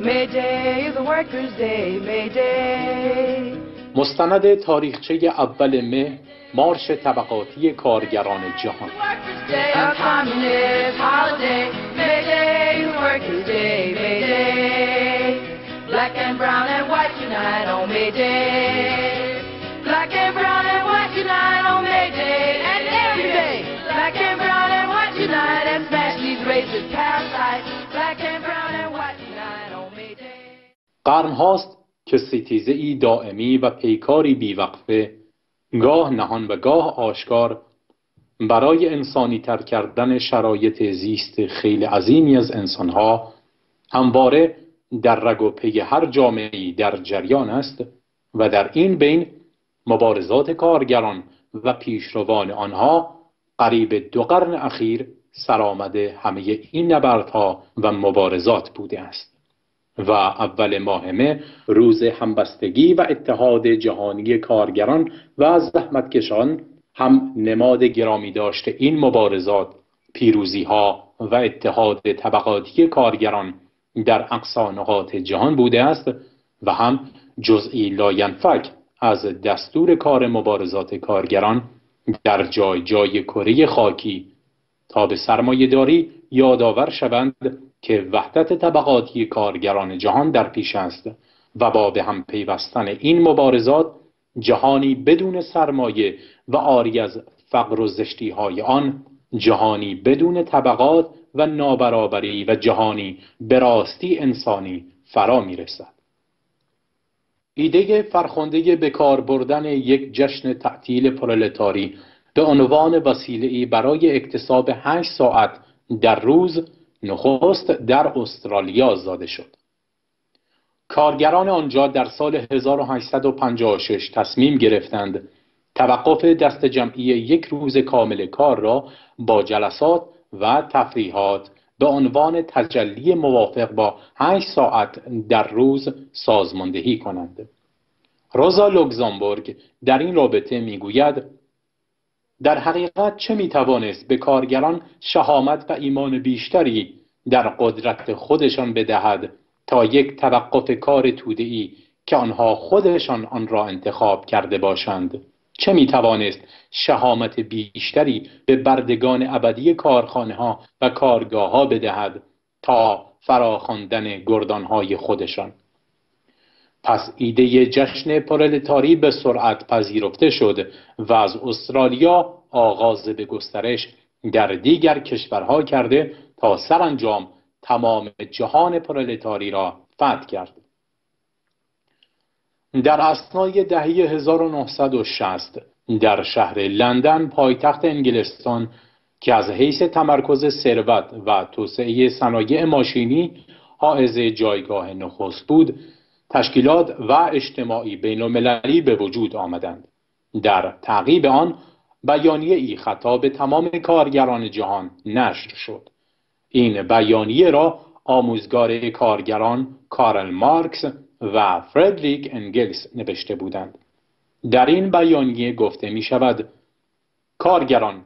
May Day is a workers' day, May Day. مستند تاریخچه اول مه مارش طبقاتی کارگران جهان. Workers' Day, a communist holiday. May Day is a workers' day, May Day. Black and brown and white unite on May Day. Black and brown and white unite on May Day. And every day, black and brown and white unite and smash these racist parasites. Black and brown and white unite on May Day. قرن‌هاست که ستیزه‌ای دائمی و پیکاری بیوقفه، گاه نهان و گاه آشکار، برای انسانی تر کردن شرایط زیست خیلی عظیمی از انسانها همواره در رگ و پی هر جامعه‌ای در جریان است و در این بین مبارزات کارگران و پیشروان آنها قریب 2 قرن اخیر سرآمد همه این نبردها و مبارزات بوده است و اول ماه مه روز همبستگی و اتحاد جهانی کارگران و زحمتکشان هم نماد گرامی داشته این مبارزات، پیروزی‌ها و اتحاد طبقاتی کارگران در اقصی نقاط جهان بوده است و هم جزئی لاینفک از دستور کار مبارزات کارگران در جای جای کره خاکی تا به سرمایه‌داری یادآور شوند که وحدت طبقاتی کارگران جهان در پیش است و با به هم پیوستن این مبارزات جهانی بدون سرمایه و عاری از فقر و زشتی‌های آن، جهانی بدون طبقات و نابرابری و جهانی به راستی انسانی فرا می‌رسد. ایده فرخنده به کار بردن یک جشن تعطیل پرولتاری به عنوان وسیله‌ای برای اکتساب 8 ساعت در روز نخست در استرالیا زاده شد. کارگران آنجا در سال 1856 تصمیم گرفتند توقف دست جمعی 1 روز کامل کار را با جلسات و تفریحات به عنوان تجلی موافق با 8 ساعت در روز سازماندهی کنند. روزا لوکزامبورگ در این رابطه میگوید: در حقیقت چه میتوانست به کارگران شهامت و ایمان بیشتری در قدرت خودشان بدهد تا یک توقف کار توده‌ای که آنها خودشان آن را انتخاب کرده باشند؟ چه میتوانست شهامت بیشتری به بردگان ابدی کارخانه‌ها و کارگاه‌ها بدهد تا فراخواندن گردان‌های خودشان؟ پس ایده جشن پرولتاری به سرعت پذیرفته شد و از استرالیا آغاز به گسترش در دیگر کشورها کرده تا سرانجام تمام جهان پرولتاری را فتح کرد. در اثنای دهه 1960 در شهر لندن پایتخت انگلستان که از حیث تمرکز ثروت و توسعه صنایع ماشینی حائز جایگاه نخست بود، تشکیلات و اجتماعی بین‌المللی به وجود آمدند. در تعقیب آن بیانیه‌ای خطاب تمام کارگران جهان نشر شد. این بیانیه را آموزگار کارگران کارل مارکس و فردریک انگلس نوشته بودند. در این بیانیه گفته می شود: کارگران،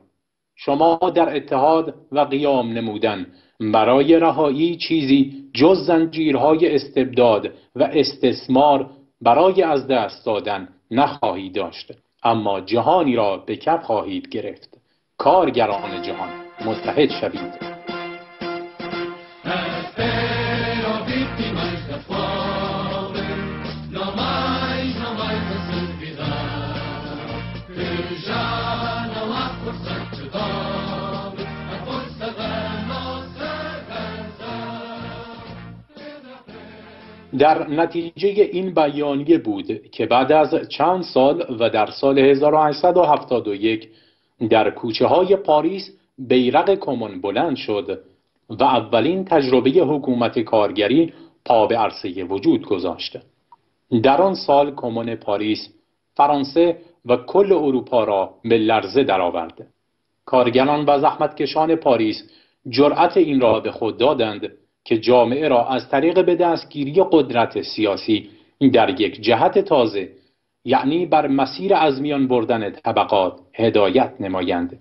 شما در اتحاد و قیام نمودن برای رهایی چیزی جز زنجیرهای استبداد و استثمار برای از دست دادن نخواهید داشت، اما جهانی را به کف خواهید گرفت. کارگران جهان، متحد شوید. در نتیجه این بیانیه بود که بعد از چند سال و در سال 1871 در کوچه های پاریس بیرق کمون بلند شد و اولین تجربه حکومت کارگری پا به عرصه وجود گذاشت. در آن سال کمون پاریس فرانسه و کل اروپا را به لرزه درآورد. کارگران و زحمتکشان پاریس جرأت این را به خود دادند که جامعه را از طریق به دستگیری قدرت سیاسی در یک جهت تازه، یعنی بر مسیر از میان بردن طبقات، هدایت نمایند.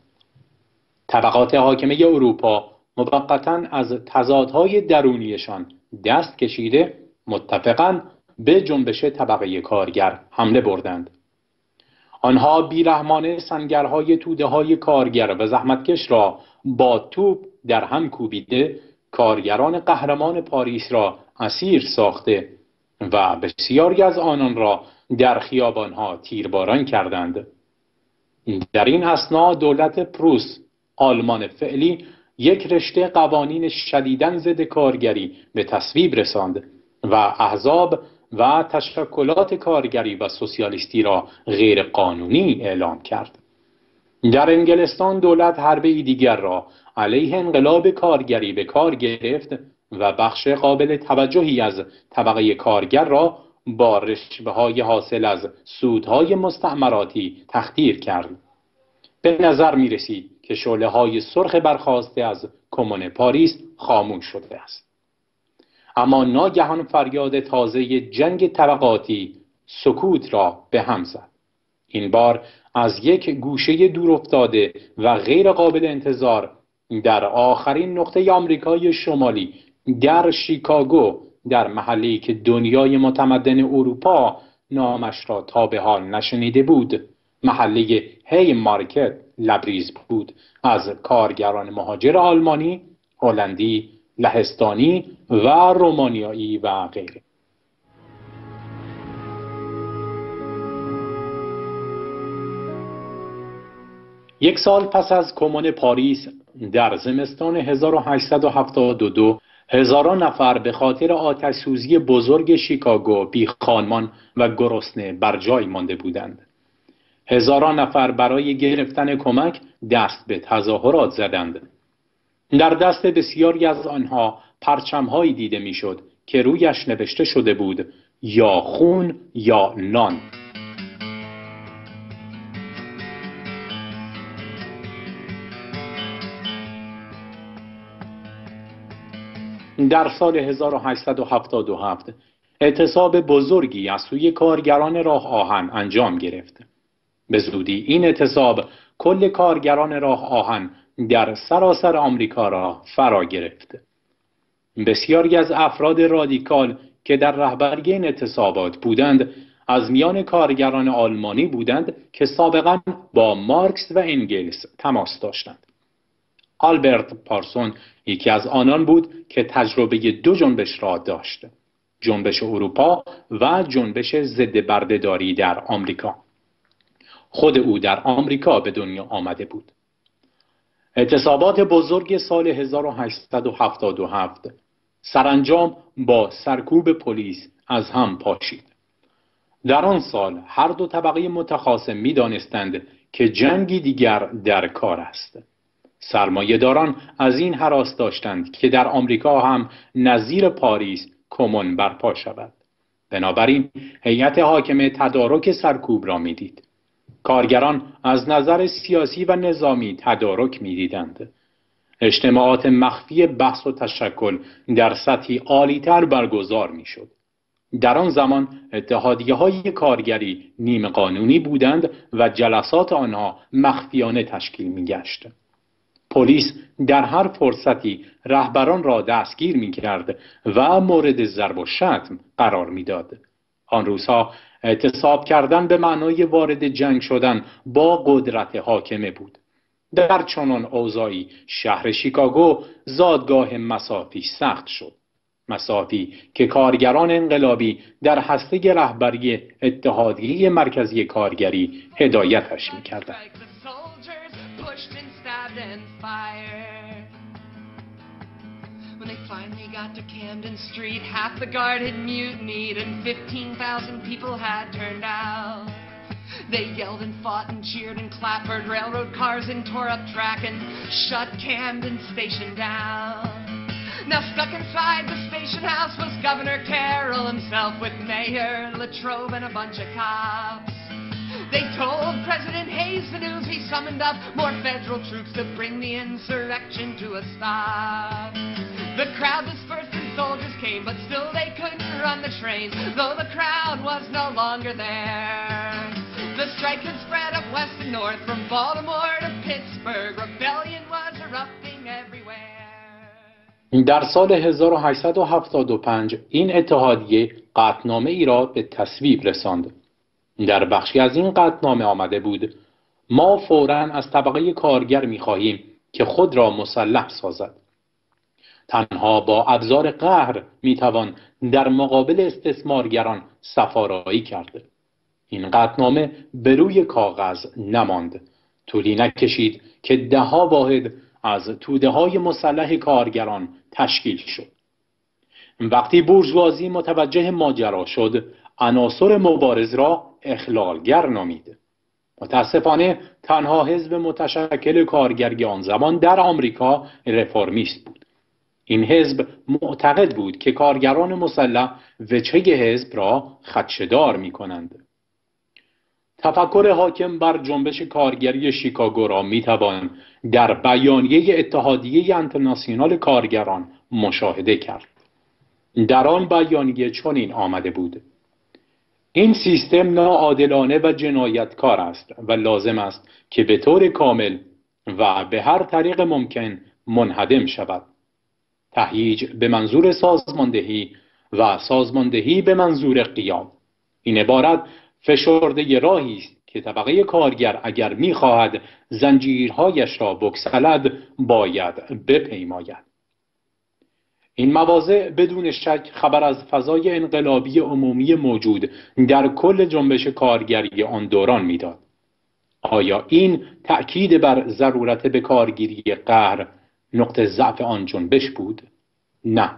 طبقات حاکمه اروپا موقتاً از تضادهای درونیشان دست کشیده متفقاً به جنبش طبقه کارگر حمله بردند. آنها بیرحمانه سنگرهای توده‌های کارگر و زحمتکش را با توپ در هم کوبیده، کارگران قهرمان پاریس را اسیر ساخته و بسیاری از آنان را در خیابانها تیرباران کردند. در این اثنا دولت پروس، آلمان فعلی، یک رشته قوانین شدیداً ضد کارگری به تصویب رساند و احزاب و تشکلات کارگری و سوسیالیستی را غیر قانونی اعلام کرد. در انگلستان دولت حربه‌ای دیگر را علیه انقلاب کارگری به کار گرفت و بخش قابل توجهی از طبقه کارگر را با رشوه‌های حاصل از سودهای مستعمراتی تخدیر کرد. به نظر می رسید که شعله‌های سرخ برخاسته از کمون پاریس خاموش شده است. اما ناگهان فریاد تازه جنگ طبقاتی سکوت را به هم زد. این بار از یک گوشه دور افتاده و غیر قابل انتظار در آخرین نقطه آمریکای شمالی، در شیکاگو، در محلی که دنیای متمدن اروپا نامش را تا به حال نشنیده بود، محله هی مارکت، لبریز بود از کارگران مهاجر آلمانی، هلندی، لهستانی و رومانیایی و غیره. یک سال پس از کمون پاریس، در زمستان 1872 هزاران نفر به خاطر آتش‌سوزی بزرگ شیکاگو بی خانمان و گرسنه بر جای مانده بودند. هزاران نفر برای گرفتن کمک دست به تظاهرات زدند. در دست بسیاری از آنها پرچم‌هایی دیده می‌شد که رویش نوشته شده بود یا خون یا نان. در سال 1877 اعتصاب بزرگی از سوی کارگران راه آهن انجام گرفت. به زودی این اعتصاب کل کارگران راه آهن در سراسر آمریکا را فرا گرفت. بسیاری از افراد رادیکال که در رهبری این اعتصابات بودند، از میان کارگران آلمانی بودند که سابقاً با مارکس و انگلس تماس داشتند. آلبرت پارسون یکی از آنان بود که تجربه دو جنبش را داشت: جنبش اروپا و جنبش ضد بردهداری در آمریکا. خود او در آمریکا به دنیا آمده بود. اعتصابات بزرگ سال 1877 سرانجام با سرکوب پلیس از هم پاشید. در آن سال هر دو طبقه متخاصم می‌دانستند که جنگی دیگر در کار است. سرمایه‌داران از این هراس داشتند که در آمریکا هم نظیر پاریس کمون برپا شود. بنابراین هیئت حاکمه تدارک سرکوب را می‌دید. کارگران از نظر سیاسی و نظامی تدارک می‌دیدند. اجتماعات مخفی بحث و تشکل در سطحی عالی‌تر برگزار می‌شد. در آن زمان اتحادیه‌های کارگری نیمه قانونی بودند و جلسات آنها مخفیانه تشکیل می‌گشت. پلیس در هر فرصتی رهبران را دستگیر می‌کرد و مورد ضرب و شتم قرار می‌داد. آن روزها اعتصاب کردن به معنای وارد جنگ شدن با قدرت حاکمه بود. در چنان اوضاعی شهر شیکاگو زادگاه مصافی سخت شد. مصافی که کارگران انقلابی در هسته رهبری اتحادیه مرکزی کارگری هدایتش می‌کردند. When they finally got to Camden Street, half the guard had mutinied and 15,000 people had turned out. They yelled and fought and cheered and clappered railroad cars and tore up track and shut Camden Station down. Now stuck inside the station house was Governor Carroll himself with Mayor Latrobe and a bunch of cops. They told President Hayes the news. He summoned up more federal troops to bring the insurrection to a stop. The crowd dispersed and soldiers came, but still they couldn't run the train, though the crowd was no longer there. The strike had spread up west and north, from Baltimore to Pittsburgh. Rebellion was erupting everywhere. در سال 1875 این اتحادیه قطعنامه ای را به تصویب رساند. در بخشی از این قطعنامه آمده بود: ما فوراً از طبقه کارگر می‌خواهیم که خود را مسلح سازد. تنها با ابزار قهر میتوان در مقابل استثمارگران صفارایی کرد. این قطعنامه به روی کاغذ نماند. طولی نکشید که ده‌ها واحد از توده‌های مسلح کارگران تشکیل شد. وقتی بورژوازی متوجه ماجرا شد، عناصر مبارز را اخلالگر نامید. متاسفانه تنها حزب متشکل کارگری آن زمان در آمریکا رفرمیست بود. این حزب معتقد بود که کارگران مسلح وجهه حزب را خدشه‌دار می‌کنند. تفکر حاکم بر جنبش کارگری شیکاگو را می‌توان در بیانیه اتحادیه انترناسیونال کارگران مشاهده کرد. در آن بیانیه چنین آمده بود: این سیستم ناعادلانه و جنایتکار است و لازم است که به طور کامل و به هر طریق ممکن منهدم شود. تهییج به منظور سازماندهی و سازماندهی به منظور قیام. این عبارت فشرده راهی است که طبقه کارگر اگر می‌خواهد زنجیرهایش را بگسلد باید بپیماید. این مواضع بدون شک خبر از فضای انقلابی عمومی موجود در کل جنبش کارگری آن دوران میداد. آیا این تأکید بر ضرورت به کارگیری قهر نقطه ضعف آن جنبش بود؟ نه.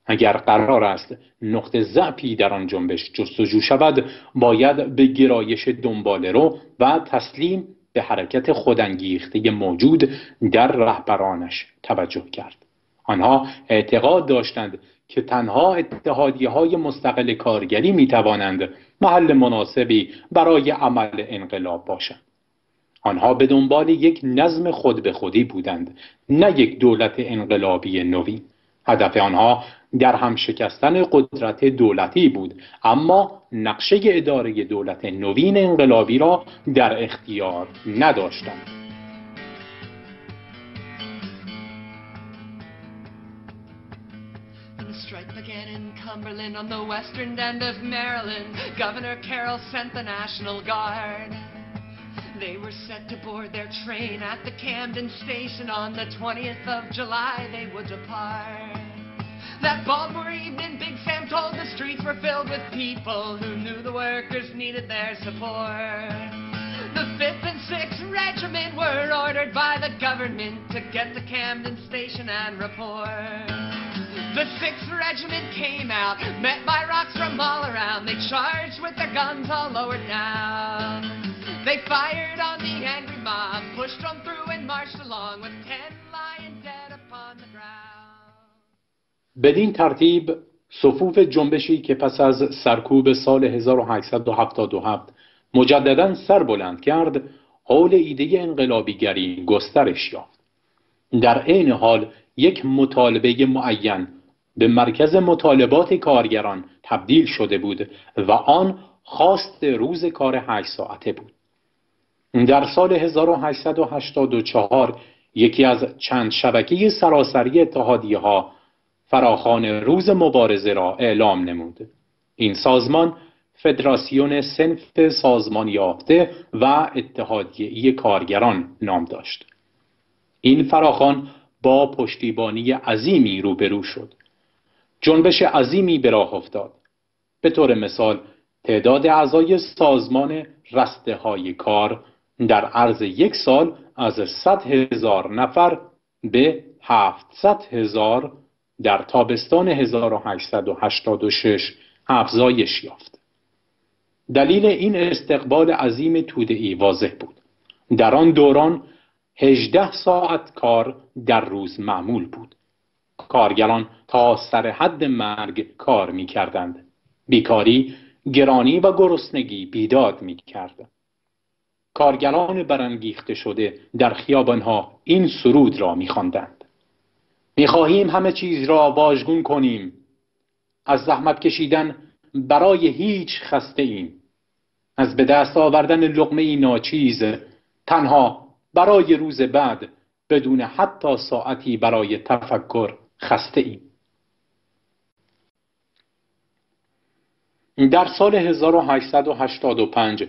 اگر قرار است نقطه ضعفی در آن جنبش جستجو شود، باید به گرایش دنباله‌رو و تسلیم به حرکت خودانگیخته موجود در رهبرانش توجه کرد. آنها اعتقاد داشتند که تنها اتحادیه‌های مستقل کارگری می‌توانند محل مناسبی برای عمل انقلاب باشند. آنها به دنبال یک نظم خود به خودی بودند، نه یک دولت انقلابی نوین. هدف آنها در هم شکستن قدرت دولتی بود، اما نقشه اداره دولت نوین انقلابی را در اختیار نداشتند. Strike began in Cumberland on the western end of Maryland. Governor Carroll sent the National Guard. They were set to board their train at the Camden station. On the 20th of July they would depart. That Baltimore evening, Big Sam told the streets were filled with people who knew the workers needed their support. The 5th and 6th Regiment were ordered by the government to get to Camden station and report. The 6th Regiment came out, met by rocks from all around. They charged with their guns all lowered down. They fired on the angry mob, pushed on through and marched along with 10 lying dead upon the ground. بدین ترتیب صفوف جنبشی که پس از سرکوب سال 1877 مجدداً سر بلند کرد، حول ایده انقلابیگری گسترش یافت. در عین حال یک مطالبه معین به مرکز مطالبات کارگران تبدیل شده بود و آن خواست روز کار 8 ساعته بود. در سال 1884 یکی از چند شبکه سراسری اتحادیه‌ها فراخوان روز مبارزه را اعلام نمود. این سازمان فدراسیون صنف سازمان یافته و اتحادیه کارگران نام داشت. این فراخوان با پشتیبانی عظیمی روبرو شد. جنبش عظیمی به راه افتاد. به طور مثال تعداد اعضای سازمان رسته‌های کار در عرض یک سال از 100,000 نفر به 700,000 در تابستان 1886 افزایش یافت. دلیل این استقبال عظیم توده‌ای واضح بود. در آن دوران 18 ساعت کار در روز معمول بود. کارگران تا سر حد مرگ کار می کردند. بیکاری، گرانی و گرسنگی بیداد می کردند. کارگران برانگیخته شده در خیابانها این سرود را می خواندند: می خواهیم همه چیز را واژگون کنیم، از زحمت کشیدن برای هیچ خسته ایم، از به دست آوردن لقمه ناچیز تنها برای روز بعد بدون حتی ساعتی برای تفکر خسته ایم. در سال 1885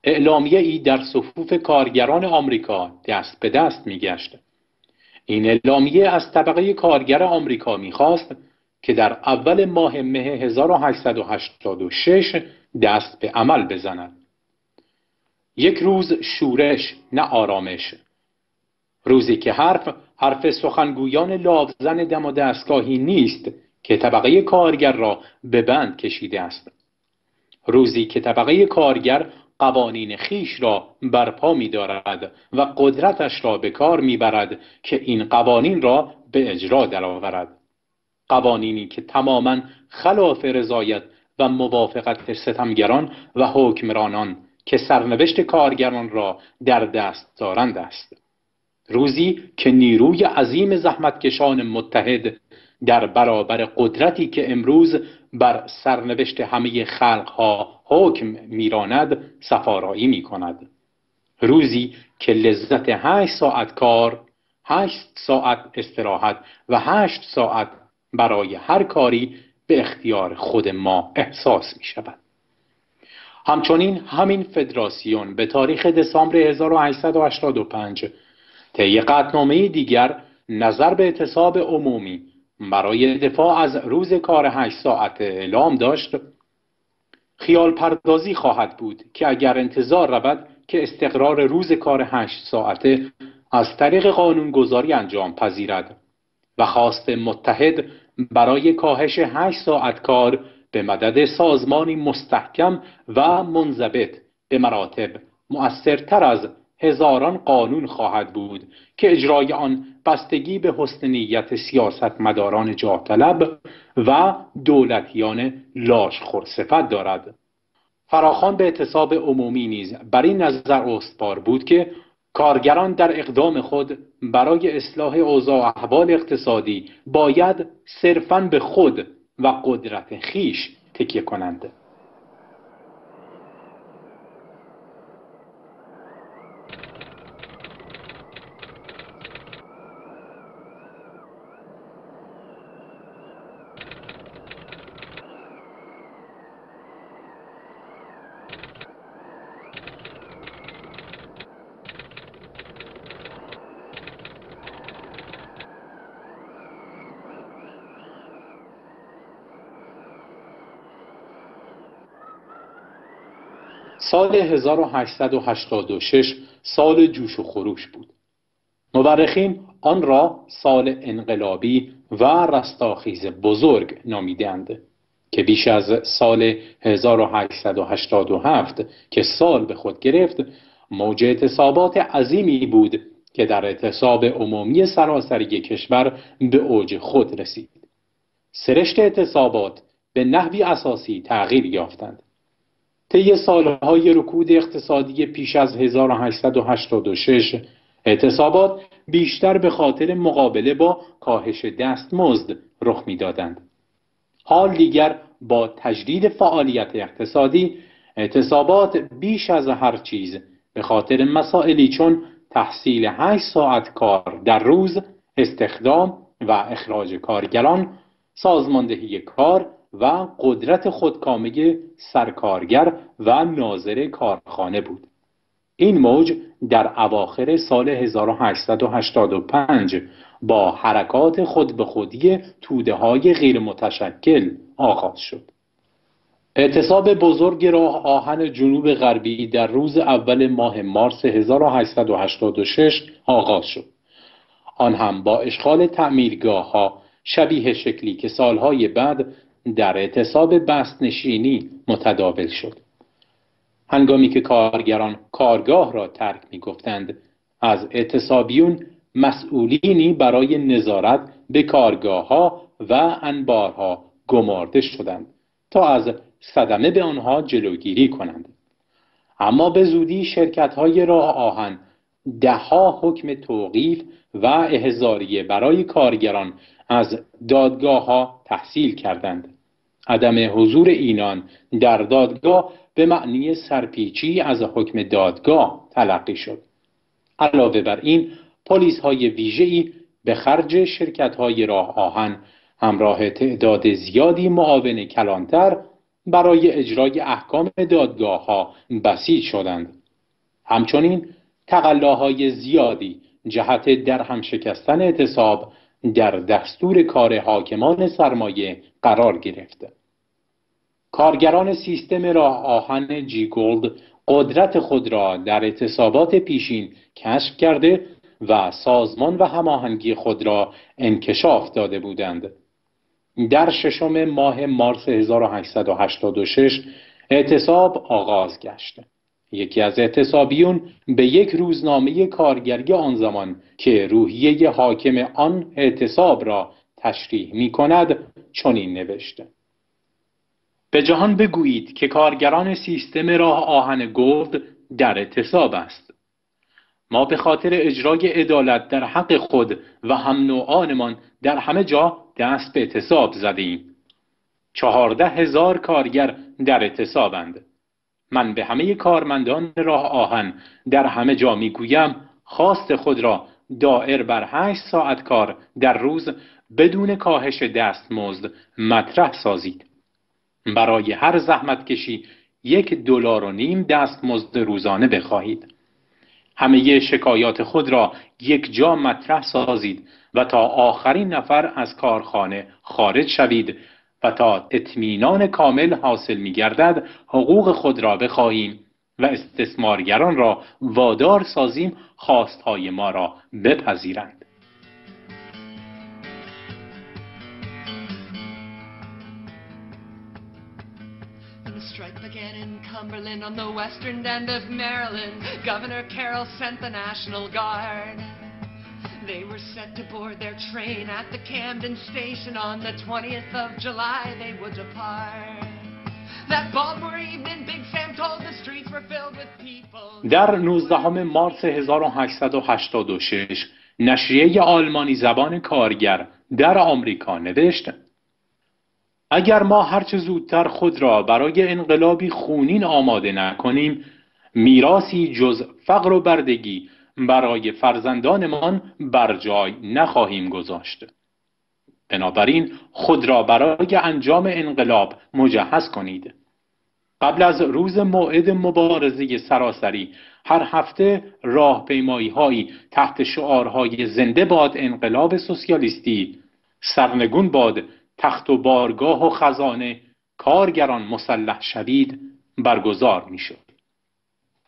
اعلامیه ای در صفوف کارگران آمریکا دست به دست می گشت. این اعلامیه از طبقه کارگر آمریکا می خواست که در اول ماه مه 1886 دست به عمل بزند. یک روز شورش نه آرامش. روزی که حرف سخنگویان لاوزن دم و دستگاهی نیست که طبقه کارگر را به بند کشیده است. روزی که طبقه کارگر قوانین خیش را برپا می دارد و قدرتش را به کار می برد که این قوانین را به اجرا درآورد. قوانینی که تماماً خلاف رضایت و موافقت ستمگران و حکمرانان که سرنوشت کارگران را در دست دارند است. روزی که نیروی عظیم زحمتکشان متحد در برابر قدرتی که امروز بر سرنوشت همه خلقها حکم میراند سفارایی می کند. روزی که لذت 8 ساعت کار، 8 ساعت استراحت و 8 ساعت برای هر کاری به اختیار خود ما احساس می شود. همچنین همین فدراسیون به تاریخ دسامبر 1885 طی قطعنامه‌ای دیگر نظر به اعتصاب عمومی برای دفاع از روز کار 8 ساعته اعلام داشت. خیال پردازی خواهد بود که اگر انتظار رود که استقرار روز کار 8 ساعته از طریق قانونگذاری انجام پذیرد و خواست متحد برای کاهش 8 ساعت کار به مدد سازمانی مستحکم و منضبط به مراتب مؤثرتر از هزاران قانون خواهد بود که اجرای آن بستگی به حسن نیت سیاستمداران جاه طلب و دولتیان لاشخور صفت دارد. فراخوان به اعتصاب عمومی نیز بر این نظر استوار بود که کارگران در اقدام خود برای اصلاح اوضاع و احوال اقتصادی باید صرفاً به خود و قدرت خیش تکیه کنند. سال 1886 سال جوش و خروش بود. مورخین آن را سال انقلابی و رستاخیز بزرگ نامیدند که بیش از سال 1887 که سال به خود گرفت موج اعتصابات عظیمی بود که در اعتصاب عمومی سراسری کشور به اوج خود رسید. سرشت اعتصابات به نحوی اساسی تغییر یافتند. طی سالهای رکود اقتصادی پیش از 1886 اعتصابات بیشتر به خاطر مقابله با کاهش دستمزد رخ می‌دادند. حال دیگر با تجدید فعالیت اقتصادی اعتصابات بیش از هر چیز به خاطر مسائلی چون تحصیل 8 ساعت کار در روز، استخدام و اخراج کارگران، سازماندهی کار و قدرت خودکامه سرکارگر و ناظر کارخانه بود. این موج در اواخر سال 1885 با حرکات خود به خودی توده‌های غیر متشکل آغاز شد. اعتصاب بزرگ راه آهن جنوب غربی در روز اول ماه مارس 1886 آغاز شد. آن هم با اشغال تعمیرگاه‌ها شبیه شکلی که سالهای بعد در اعتصاب بست‌نشینی متداول شد. هنگامی که کارگران کارگاه را ترک می‌گفتند، از اعتصابیون مسئولینی برای نظارت به کارگاه‌ها و انبارها گمارده شدند تا از صدمه به آنها جلوگیری کنند. اما به زودی شرکت‌های راه آهن ده‌ها حکم توقیف و احضاریه برای کارگران از دادگاه‌ها تحصیل کردند. عدم حضور اینان در دادگاه به معنی سرپیچی از حکم دادگاه تلقی شد. علاوه بر این، پلیس‌های ویژه‌ای به خرج شرکت‌های راه آهن همراه تعداد زیادی معاون کلانتر برای اجرای احکام دادگاه‌ها بسیج شدند. همچنین تقلاهای زیادی جهت درهم شکستن اعتصاب در دستور کار حاکمان سرمایه قرار گرفت. کارگران سیستم راه آهن جی گولد قدرت خود را در اعتصابات پیشین کشف کرده و سازمان و هماهنگی خود را انکشاف داده بودند. در ششم ماه مارس 1886 اعتصاب آغاز گشت. یکی از اعتصابیون به یک روزنامه کارگری آن زمان که روحیه حاکم آن اعتصاب را تشریح می کند چنین نوشته: به جهان بگویید که کارگران سیستم راه آهن گولد در اعتصاب است. ما به خاطر اجرای عدالت در حق خود و هم نوعانمان در همه جا دست به اعتصاب زدیم. 14,000 کارگر در اعتصابند. من به همه کارمندان راه آهن در همه جا میگویم خواست خود را دائر بر 8 ساعت کار در روز بدون کاهش دستمزد مطرح سازید. برای هر زحمتکشی $1.5 دستمزد روزانه بخواهید. همه شکایات خود را یک جا مطرح سازید و تا آخرین نفر از کارخانه خارج شوید و تا اطمینان کامل حاصل می گردد حقوق خود را بخواهیم و استثمارگران را وادار سازیم خواستهای ما را بپذیرند. The strike began in Cumberland on the western end of Maryland. Governor Carroll sent the National Guard. They were set to board their train at the Camden station on the 20th of July. They would depart. That Baltimore evening, Big Sam told the streets were filled with people. در 19 مارس 1886 نشریه آلمانی زبان کارگر در آمریکا نوشت: اگر ما هرچه زودتر خود را برای انقلابی خونین آماده نکنیم، میراثی جز فقر و بردگی برای فرزندانمان بر جای نخواهیم گذاشت. بنابراین خود را برای انجام انقلاب مجهز کنید. قبل از روز موعد مبارزه سراسری هر هفته راهپیمایی‌هایی تحت شعارهای زنده باد انقلاب سوسیالیستی، سرنگون باد تخت و بارگاه و خزانه، کارگران مسلح شوید برگزار می‌شد.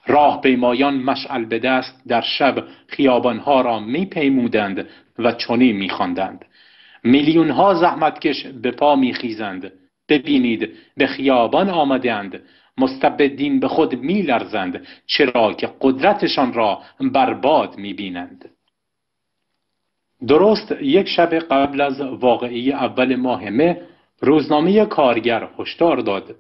راهپیمایان مشعل به دست در شب خیابانها را می‌پیمودند و چنین می‌خواندند: میلیون‌ها زحمتکش به پا می‌خیزند. ببینید به خیابان آمدند. مستبدین به خود می‌لرزند، چرا که قدرتشان را برباد می‌بینند. درست یک شب قبل از واقعه اول ماه مه، روزنامه کارگر هشدار داد: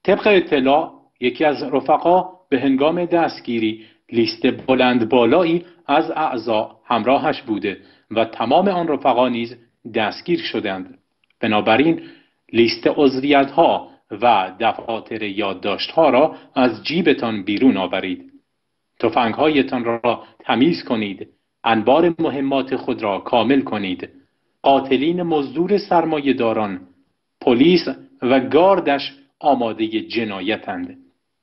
طبق اطلاع یکی از رفقا به هنگام دستگیری لیست بلند بالایی از اعضا همراهش بوده و تمام آن رفقا نیز دستگیر شدند. بنابراین لیست عضویت‌ها و دفاتر یادداشت‌ها را از جیبتان بیرون آورید. تفنگ‌هایتان را تمیز کنید. انبار مهمات خود را کامل کنید. قاتلین مزدور سرمایه‌داران، پلیس و گاردش آماده جنایتند.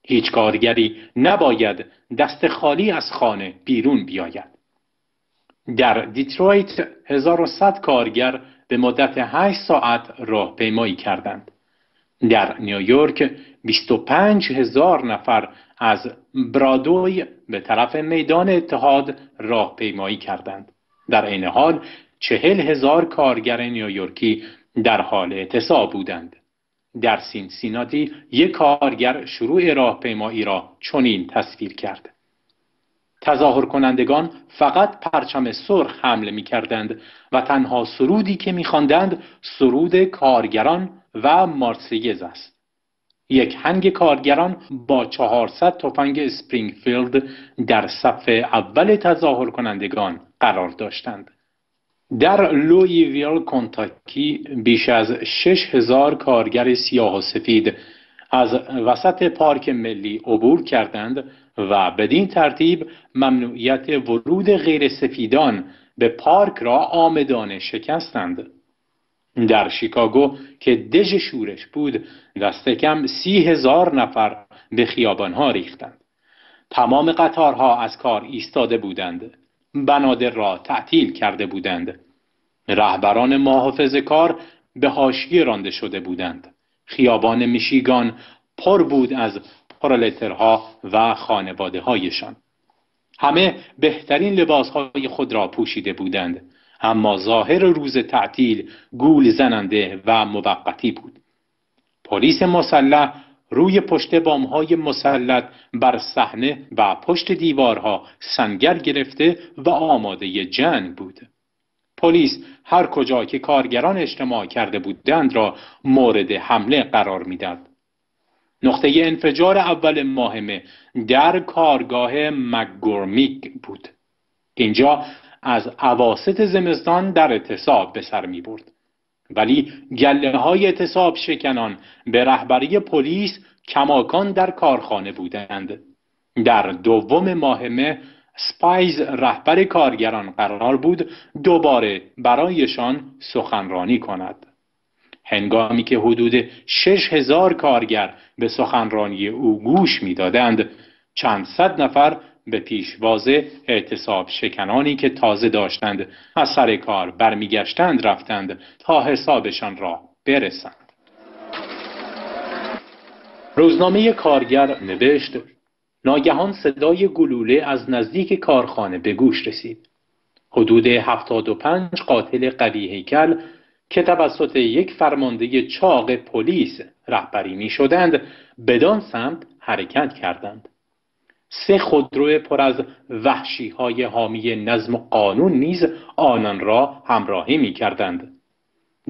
هیچ کارگری نباید دست خالی از خانه بیرون بیاید. در دیترویت 1100 کارگر به مدت 8 ساعت راهپیمایی کردند. در نیویورک 25,000 نفر از برادوی به طرف میدان اتحاد راهپیمایی کردند. در عین حال 40,000 کارگر نیویورکی در حال اعتصاب بودند. در سینسیناتی یک کارگر شروع راهپیمایی را چنین تصویر کرد: تظاهر کنندگان فقط پرچم سرخ حمل می کردند و تنها سرودی که می خواندند سرود کارگران و مارسیز است. یک هنگ کارگران با 400 تفنگ اسپرینگفیلد در صف اول تظاهر کنندگان قرار داشتند. در لویویل کنتاکی بیش از 6,000 کارگر سیاه و سفید از وسط پارک ملی عبور کردند و بدین ترتیب ممنوعیت ورود غیر سفیدان به پارک را آمدانه شکستند. در شیکاگو که دژ شورش بود، دست کم 30,000 نفر به خیابانها ریختند. تمام قطارها از کار ایستاده بودند. بنادر را تعطیل کرده بودند. رهبران محافظه‌کار به حاشیه رانده شده بودند. خیابان میشیگان پر بود از پرولترها و خانواده‌هایشان. همه بهترین لباسهای خود را پوشیده بودند، اما ظاهر روز تعطیل گول زننده و موقتی بود. پلیس مسلح روی پشت بام‌های مسلط بر صحنه و پشت دیوارها سنگر گرفته و آماده جنگ بود. پلیس هر کجا که کارگران اجتماع کرده بودند را مورد حمله قرار می‌داد. نقطه انفجار اول ماه مه در کارگاه مکگورمیک بود. اینجا از اواسط زمستان در اعتصاب به سر می برد. ولی گله های اعتصاب شکنان به رهبری پلیس کماکان در کارخانه بودند. در دوم ماه مه سپایز رهبر کارگران قرار بود دوباره برایشان سخنرانی کند. هنگامی که حدود 6,000 کارگر به سخنرانی او گوش می‌دادند، چند صد نفر به پیشواز اعتصاب شکنانی که تازه داشتند از سر کار برمیگشتند رفتند تا حسابشان را برسند. روزنامه کارگر نوشت: ناگهان صدای گلوله از نزدیک کارخانه به گوش رسید. حدود 75 قاتل قوی هیکل که توسط یک فرمانده چاق پلیس رهبری می شدند بدان سمت حرکت کردند. 3 خودرو پر از وحشی‌های حامی نظم و قانون نیز آنان را همراهی می کردند.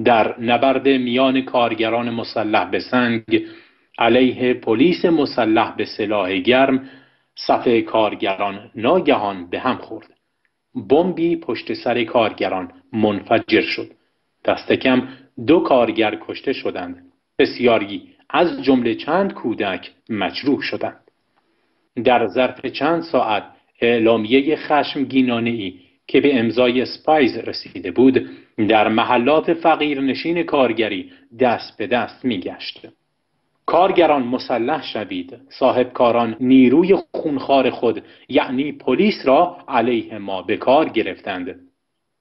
در نبرد میان کارگران مسلح به سنگ علیه پلیس مسلح به سلاح گرم، صف کارگران ناگهان به هم خورد. بمبی پشت سر کارگران منفجر شد. دست کم 2 کارگر کشته شدند. بسیاری از جمله چند کودک مجروح شدند. در ظرف چند ساعت اعلامیه خشمگینانه‌ای که به امضای سپایز رسیده بود در محلات فقیرنشین کارگری دست به دست می‌گشت. کارگران مسلح شوید، صاحب کاران نیروی خونخوار خود یعنی پلیس را علیه ما به کار گرفتند.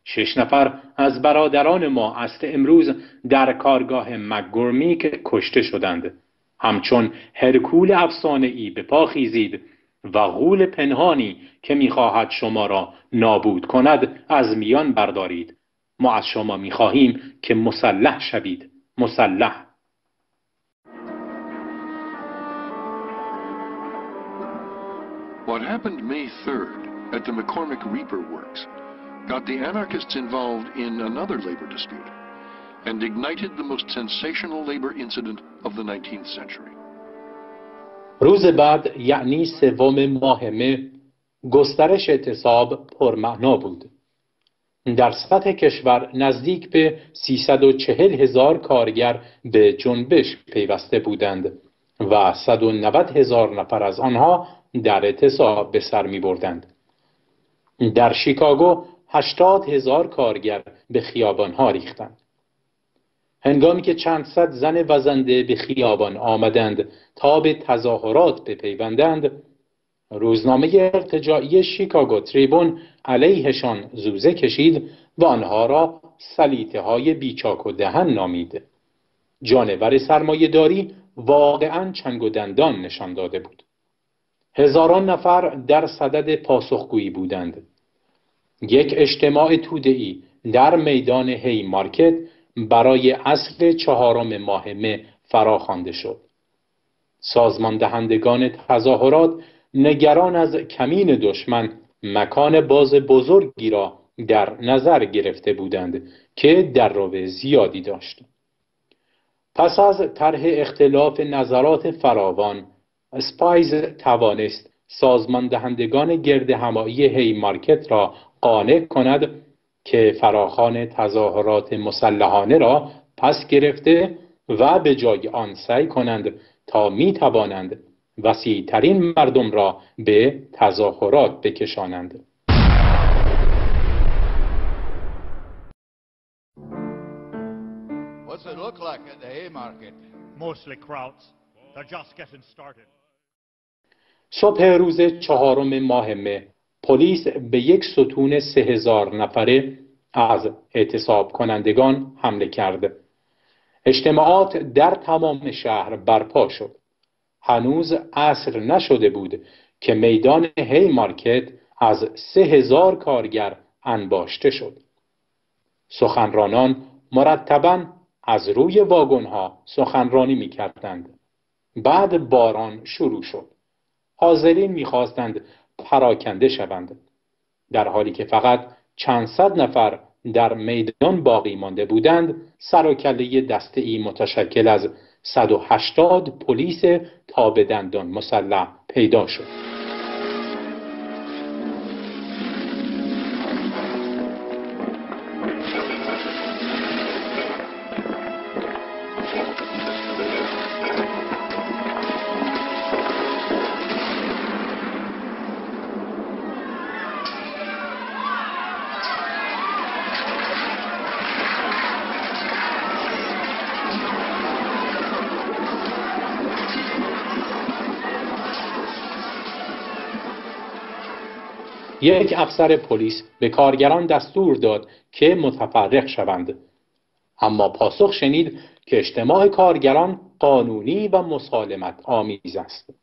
6 نفر از برادران ما است امروز در کارگاه مکگورمیک کشته شدند. همچون هرکول افسانه‌ای به پا خیزید و غول پنهانی که می‌خواهد شما را نابود کند از میان بردارید. ما از شما می‌خواهیم که مسلح شوید، مسلح. What happened May 3rd at the McCormick Reaper Works got the anarchists involved in another labor dispute and ignited the most sensational labor incident of the 19th century. روز بعد یعنی 3 ماه مه گسترش اعتصاب پرمعنا بود. در سطح کشور نزدیک به 340,000 کارگر به جنبش پیوسته بودند و 190,000 نفر از آنها در اعتصاب به سر می بردند. در شیکاگو 80,000 کارگر به خیابانها ریختند. هنگامی که چند صد زن وزنده به خیابان آمدند تا به تظاهرات بپیوندند، روزنامه ارتجاعی شیکاگو تریبون علیهشان زوزه کشید و آنها را سلیطه‌های بیچاک و دهن نامید. جانور سرمایه‌داری واقعاً چنگ و دندان نشان داده بود. هزاران نفر در صدد پاسخگویی بودند. یک اجتماع توده‌ای در میدان هی مارکت برای عصر 4 ماه مه فراخوانده شد. سازمان دهندگان تظاهرات نگران از کمین دشمن مکان باز بزرگی را در نظر گرفته بودند که درو زیادی داشت. پس از طرح اختلاف نظرات فراوان، سپایز توانست سازمان دهندگان گرد همایی هی مارکت را قانع کند که فراخوان تظاهرات مسلحانه را پس گرفته و به جای آن سعی کنند تا می توانند وسیع‌ترین مردم را به تظاهرات بکشانند. What's it look like at the Haymarket? Mostly crowds. They're just getting started. صبح روز 4 ماه مه پلیس به یک ستون 3000 نفره از اعتصاب کنندگان حمله کرد. اجتماعات در تمام شهر برپا شد. هنوز عصر نشده بود که میدان هیمارکت از 3000 کارگر انباشته شد. سخنرانان مرتباً از روی واگن‌ها سخنرانی می‌کردند. بعد باران شروع شد. حاضرین می‌خواستند پراکنده شوند. در حالی که فقط چند صد نفر در میدان باقی مانده بودند، سر و کله دسته‌ای متشکل از 180 پلیس تا به دندان مسلح پیدا شد. یک افسر پلیس به کارگران دستور داد که متفرق شوند، اما پاسخ شنید که اجتماع کارگران قانونی و مسالمت آمیز است.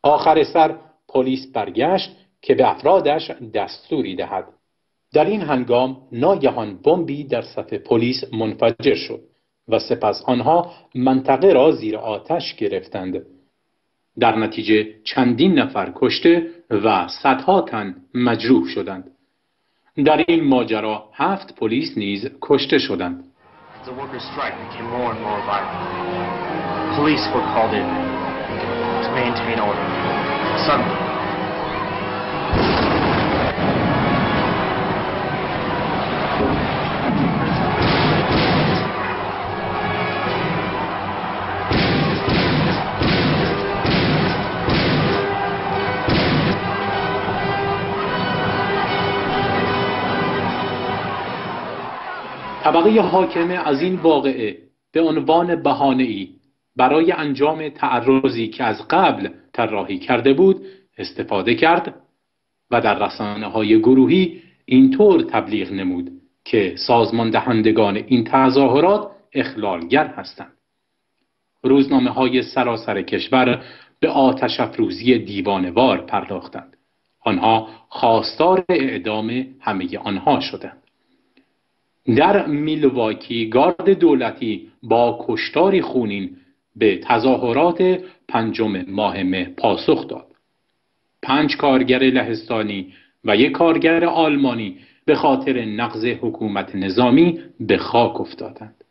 آخر سر پلیس برگشت که به افرادش دستوری دهد. در این هنگام ناگهان بمبی در صف پلیس منفجر شد و سپس آنها منطقه را زیر آتش گرفتند. در نتیجه چندین نفر کشته و صدها تن مجروح شدند. در این ماجرا 7 پلیس نیز کشته شدند. The workers' strike became more and more violent. Police were called in to maintain order. Suddenly, طبقه حاکمه از این واقعه به عنوان بهانه‌ای برای انجام تعرضی که از قبل طراحی کرده بود استفاده کرد و در رسانه‌های گروهی اینطور تبلیغ نمود که سازمان دهندگان این تظاهرات اخلالگر هستند. روزنامه‌های سراسر کشور به آتش افروزی دیوانه‌وار پرداختند. آنها خواستار اعدام همه آنها شدند. در میلواکی گارد دولتی با کشتاری خونین به تظاهرات 5 ماه مه پاسخ داد. 5 کارگر لهستانی و 1 کارگر آلمانی به خاطر نقض حکومت نظامی به خاک افتادند.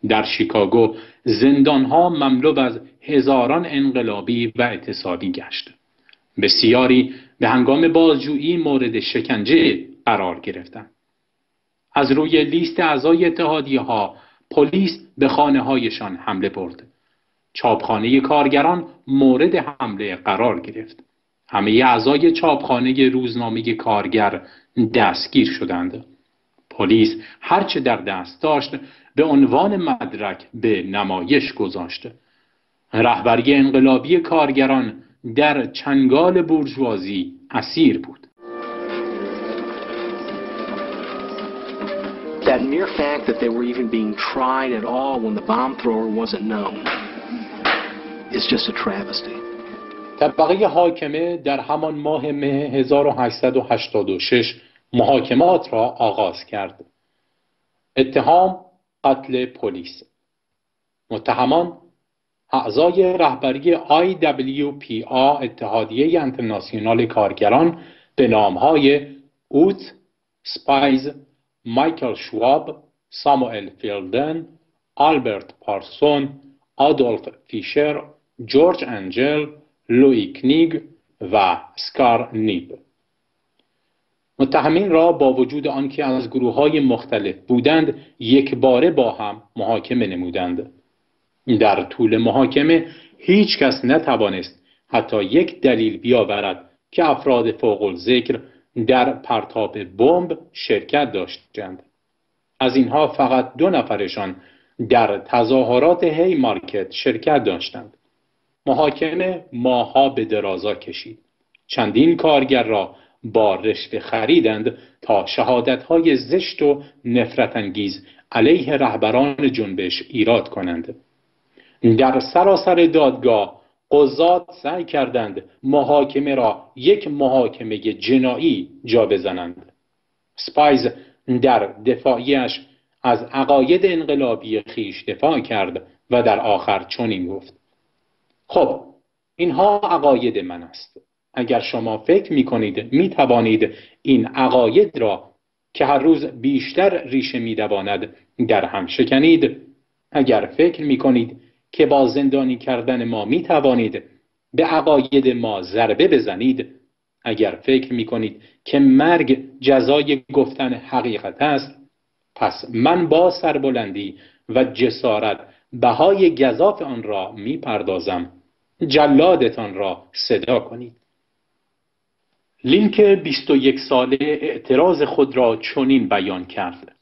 در شیکاگو زندانها مملو از هزاران انقلابی و اعتصابی گشت. بسیاری به هنگام بازجویی مورد شکنجه قرار گرفتند. از روی لیست اعضای اتحادیه‌ها پلیس به خانه‌هایشان حمله برد. چاپخانه کارگران مورد حمله قرار گرفت. همه اعضای چاپخانه روزنامه کارگر دستگیر شدند. پلیس هرچه در دست داشت به عنوان مدرک به نمایش گذاشت. رهبری انقلابی کارگران در چنگال بورژوازی اسیر بود. that mere fact that they were even being tried at all when the bomb thrower wasn't known is just a travesty. طبقه حاکمه در همان ماه مه 1886 محاکمات را آغاز کرد. اتهام قتل پلیس. متهمان اعضای رهبری IWPA اتحادیه اینترناسیونال کارگران به نامهای اوت سپایز، مایکل شواب، ساموئل فیلدن، آلبرت پارسون، آدولف فیشر، جورج انجل، لوی کنیگ و اسکار نیب. متهمین را با وجود آنکه از گروه‌های مختلف بودند یک باره با هم محاکمه نمودند. در طول محاکمه هیچ کس نتوانست حتی یک دلیل بیاورد که افراد فوق الذکر در پرتاب بمب شرکت داشتند. از اینها فقط 2 نفرشان در تظاهرات هی مارکت شرکت داشتند. محاکمه ماه‌ها به درازا کشید. چندین کارگر را با رشوه خریدند تا شهادت‌های زشت و نفرت انگیز علیه رهبران جنبش ایراد کنند. در سراسر دادگاه قضات سعی کردند محاکمه را یک محاکمه جنایی جا بزنند. سپایز در دفاعیش از عقاید انقلابی خیش دفاع کرد و در آخر چنین گفت: خب، اینها عقاید من است. اگر شما فکر می کنید می توانید این عقاید را که هر روز بیشتر ریشه می دواند در هم شکنید، اگر فکر می کنید که با زندانی کردن ما می توانید به عقاید ما ضربه بزنید، اگر فکر می کنید که مرگ جزای گفتن حقیقت است، پس من با سربلندی و جسارت بهای گزاف آن را می پردازم. جلادتان را صدا کنید. لینک 21 ساله اعتراض خود را چنین بیان کرد: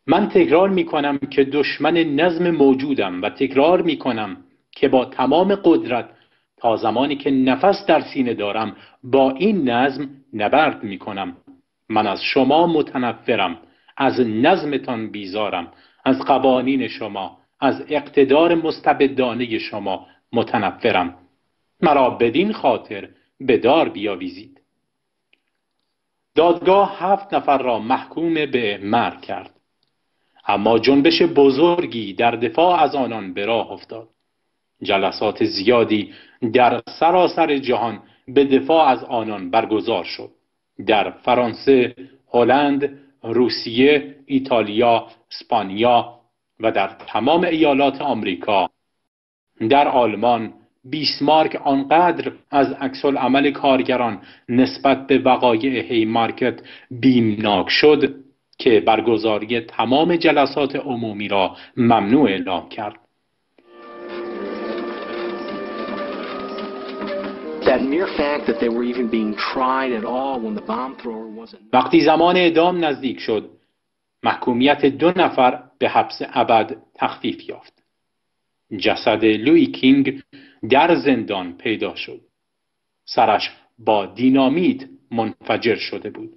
من تکرار می کنم که دشمن نظم موجودم و تکرار می کنم که با تمام قدرت تا زمانی که نفس در سینه دارم با این نظم نبرد می کنم. من از شما متنفرم، از نظمتان بیزارم، از قوانین شما، از اقتدار مستبدانه شما متنفرم. مرا بدین خاطر به دار بیاویزید. دادگاه 7 نفر را محکوم به مرگ کرد، اما جنبش بزرگی در دفاع از آنان به راه افتاد. جلسات زیادی در سراسر جهان به دفاع از آنان برگزار شد. در فرانسه، هلند، روسیه، ایتالیا، اسپانیا و در تمام ایالات آمریکا. در آلمان بیسمارک آنقدر از عکس‌العمل کارگران نسبت به وقایع هی مارکت بیمناک شد که برگزاری تمام جلسات عمومی را ممنوع اعلام کرد. وقتی زمان اعدام نزدیک شد، محکومیت 2 نفر به حبس ابد تخفیف یافت. جسد لوئی کینگ در زندان پیدا شد. سرش با دینامیت منفجر شده بود.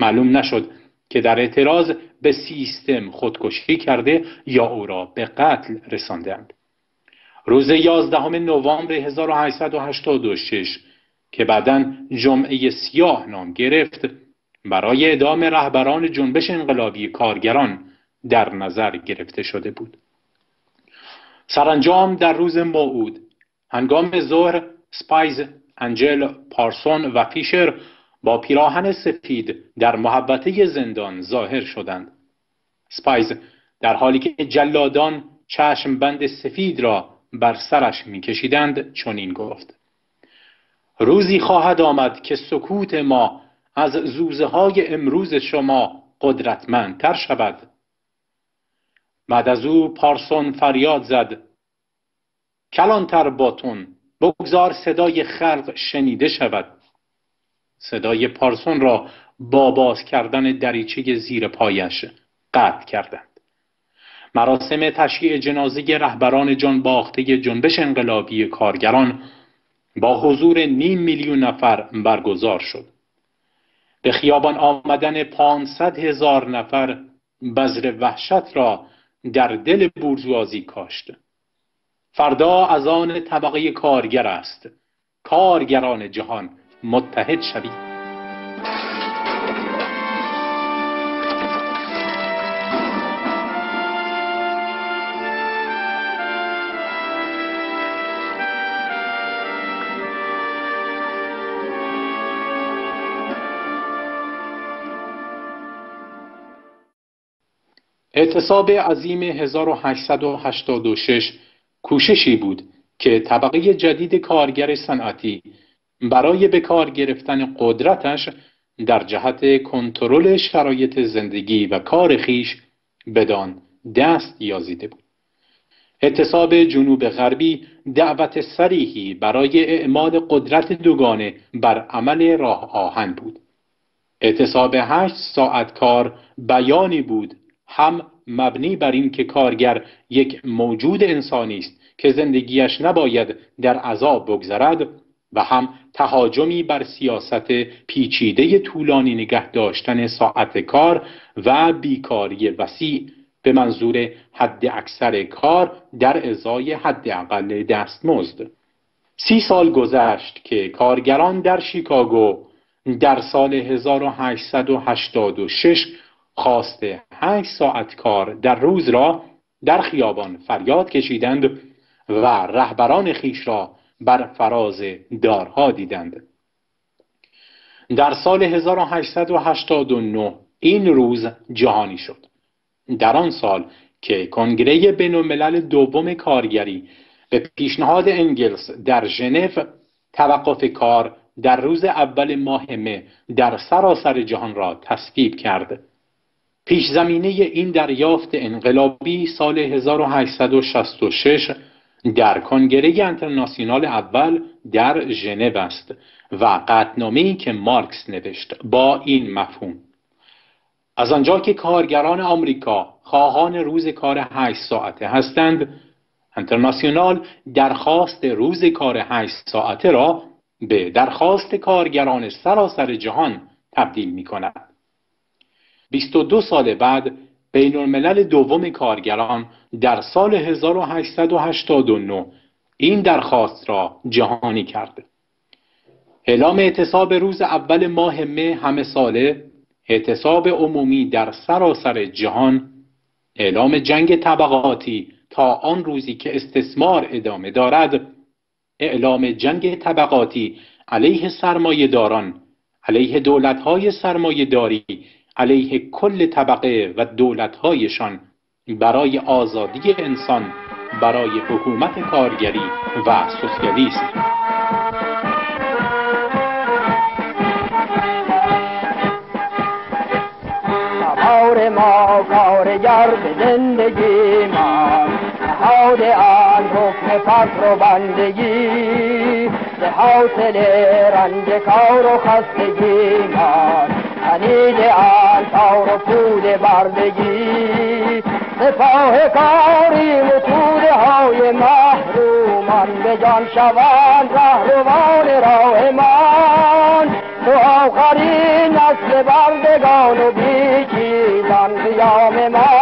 معلوم نشد که در اعتراض به سیستم خودکشی کرده یا او را به قتل رساندند. روز 11 نوامبر 1886 که بعداً جمعه سیاه نام گرفت، برای اعدام رهبران جنبش انقلابی کارگران در نظر گرفته شده بود. سرانجام در روز موعود هنگام ظهر، سپایز، انجل، پارسون و فیشر با پیراهن سفید در محوطه زندان ظاهر شدند. سپایز در حالی که جلادان چشم بند سفید را بر سرش می‌کشیدند چنین گفت: روزی خواهد آمد که سکوت ما از زوزه‌های امروز شما قدرتمندتر شود. بعد از او پارسون فریاد زد: کلانتر باتون، بگذار صدای خلق شنیده شود. صدای پارسون را با باز کردن دریچه زیر پایش قطع کردند. مراسم تشییع جنازه رهبران جان باخته جنبش انقلابی کارگران با حضور 500,000 نفر برگزار شد. به خیابان آمدن 500,000 نفر بذر وحشت را در دل بورژوازی کاشت. فردا از آن طبقه کارگر است. کارگران جهان متحد شوید. اعتصاب عظیم 1886 کوششی بود که طبقه جدید کارگر صنعتی برای به کار گرفتن قدرتش در جهت کنترل شرایط زندگی و کار خیش بدان دست یازیده بود. اعتصاب جنوب غربی دعوت صریحی برای اعمال قدرت دوگانه بر عمل راه آهن بود. اعتصاب 8 ساعت کار بیانی بود هم مبنی بر این که کارگر یک موجود انسانی است که زندگیش نباید در عذاب بگذرد و هم تهاجمی بر سیاست پیچیده طولانی نگه داشتن ساعت کار و بیکاری وسیع به منظور حد اکثر کار در ازای حد اقل دستمزد. 30 سال گذشت که کارگران در شیکاگو در سال 1886 خواست 8 ساعت کار در روز را در خیابان فریاد کشیدند و رهبران خیش را بر فراز دارها دیدند. در سال 1889 این روز جهانی شد. در آن سال که کنگره بین‌الملل دوم کارگری به پیشنهاد انگلس در ژنو توقف کار در روز اول ماه مه در سراسر جهان را تصویب کرد. پیش زمینه این دریافت انقلابی سال 1866 در کنگره انترناسیونال اول در ژنو است و قطعنامه‌ای که مارکس نوشت با این مفهوم: از آنجا که کارگران آمریکا خواهان روز کار 8 ساعته هستند، انترناسیونال درخواست روز کار 8 ساعته را به درخواست کارگران سراسر جهان تبدیل می کند. 22 سال بعد بین الملل دوم کارگران در سال 1889 این درخواست را جهانی کرد. اعلام اعتصاب روز اول ماه مه همه ساله، اعتصاب عمومی در سراسر جهان، اعلام جنگ طبقاتی تا آن روزی که استثمار ادامه دارد، اعلام جنگ طبقاتی علیه سرمایه‌داران، علیه دولت‌های سرمایه‌داری، علیه کل طبقه و دولت‌هایشان برای آزادی انسان، برای حکومت کارگری و سوسیالیسم. کار ما کارگر به زندگی ما نهاد آن حکم فقر و بندگی به حاصل رنج کار و خستگی ما تنید آن تار و پود بردگی سپاه کاری و توده های محرومان به جان شوند رهروان راه من تو آخرین نسل بردگان و بیچیزان قیام ما